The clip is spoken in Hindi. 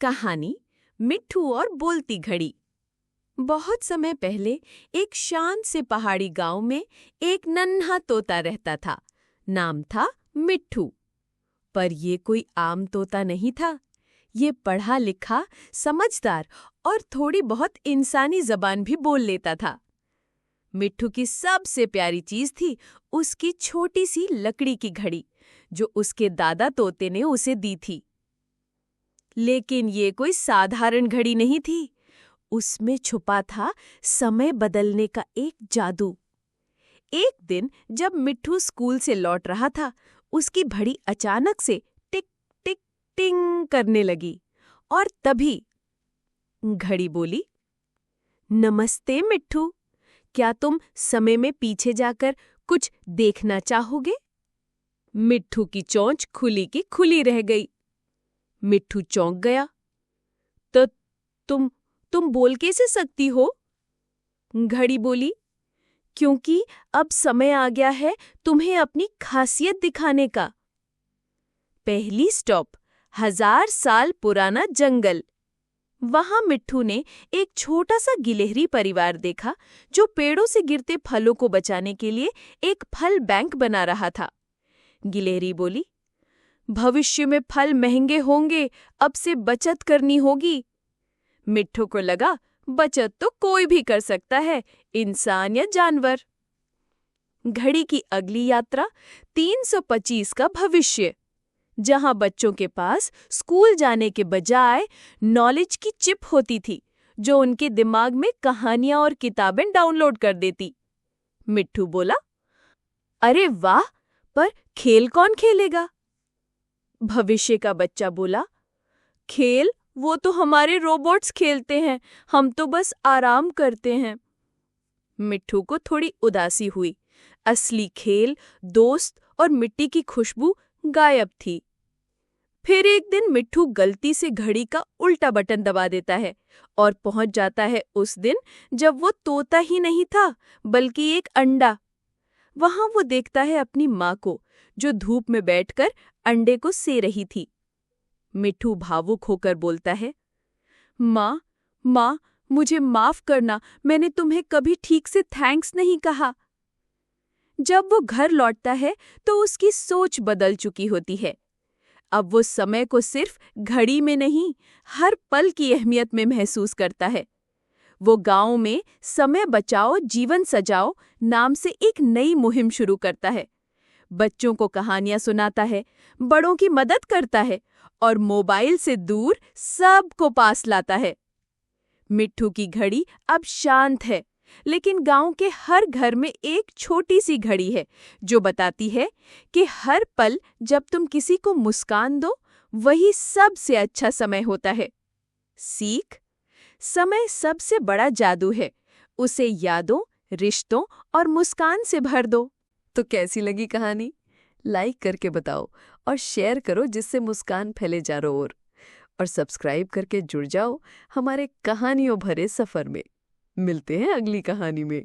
कहानी मिट्ठू और बोलती घड़ी। बहुत समय पहले एक शांत से पहाड़ी गांव में एक नन्हा तोता रहता था। नाम था मिट्ठू। पर ये कोई आम तोता नहीं था। ये पढ़ा लिखा, समझदार और थोड़ी बहुत इंसानी जबान भी बोल लेता था। मिट्ठू की सबसे प्यारी चीज थी उसकी छोटी सी लकड़ी की घड़ी, जो उसके दादा तोते ने उसे दी थी। लेकिन ये कोई साधारण घड़ी नहीं थी। उसमें छुपा था समय बदलने का एक जादू। एक दिन जब मिट्ठू स्कूल से लौट रहा था, उसकी घड़ी अचानक से टिक टिक टिंग करने लगी और तभी घड़ी बोली, नमस्ते मिट्ठू, क्या तुम समय में पीछे जाकर कुछ देखना चाहोगे? मिट्ठू की चोंच खुली की खुली रह गई। मिट्ठू चौंक गया। तो तुम बोल कैसे सकती हो? घड़ी बोली, क्योंकि अब समय आ गया है तुम्हें अपनी खासियत दिखाने का। पहली स्टॉप, 1000 साल पुराना जंगल। वहां मिट्ठू ने एक छोटा सा गिलहरी परिवार देखा जो पेड़ों से गिरते फलों को बचाने के लिए एक फल बैंक बना रहा था। गिलहरी बोली, भविष्य में फल महंगे होंगे, अब से बचत करनी होगी। मिट्ठू को लगा, बचत तो कोई भी कर सकता है, इंसान या जानवर। घड़ी की अगली यात्रा 325 का भविष्य, जहां बच्चों के पास स्कूल जाने के बजाय नॉलेज की चिप होती थी, जो उनके दिमाग में कहानियां और किताबें डाउनलोड कर देती। मिट्ठू बोला, अरे वाह, पर खेल कौन खेलेगा? भविष्य का बच्चा बोला, खेल वो तो हमारे रोबोट्स खेलते हैं, हम तो बस आराम करते हैं। मिट्ठू को थोड़ी उदासी हुई। असली खेल, दोस्त और मिट्टी की खुशबू गायब थी। फिर एक दिन मिट्ठू गलती से घड़ी का उल्टा बटन दबा देता है और पहुंच जाता है उस दिन जब वो तोता ही नहीं था, बल्कि एक अंडा। वहां वो देखता है अपनी माँ को, जो धूप में बैठकर अंडे को से रही थी। मिट्ठू भावुक होकर बोलता है, माँ, मुझे माफ करना, मैंने तुम्हें कभी ठीक से थैंक्स नहीं कहा। जब वो घर लौटता है तो उसकी सोच बदल चुकी होती है। अब वो समय को सिर्फ घड़ी में नहीं, हर पल की अहमियत में महसूस करता है। वो गांव में समय बचाओ जीवन सजाओ नाम से एक नई मुहिम शुरू करता है। बच्चों को कहानियां सुनाता है, बड़ों की मदद करता है और मोबाइल से दूर सबको पास लाता है। मिट्ठू की घड़ी अब शांत है, लेकिन गांव के हर घर में एक छोटी सी घड़ी है जो बताती है कि हर पल जब तुम किसी को मुस्कान दो, वही सबसे अच्छा समय होता है। सीख, समय सबसे बड़ा जादू है, उसे यादों, रिश्तों और मुस्कान से भर दो। तो कैसी लगी कहानी? लाइक करके बताओ और शेयर करो, जिससे मुस्कान फैले चारों ओर। और सब्सक्राइब करके जुड़ जाओ हमारे कहानियों भरे सफर में। मिलते हैं अगली कहानी में।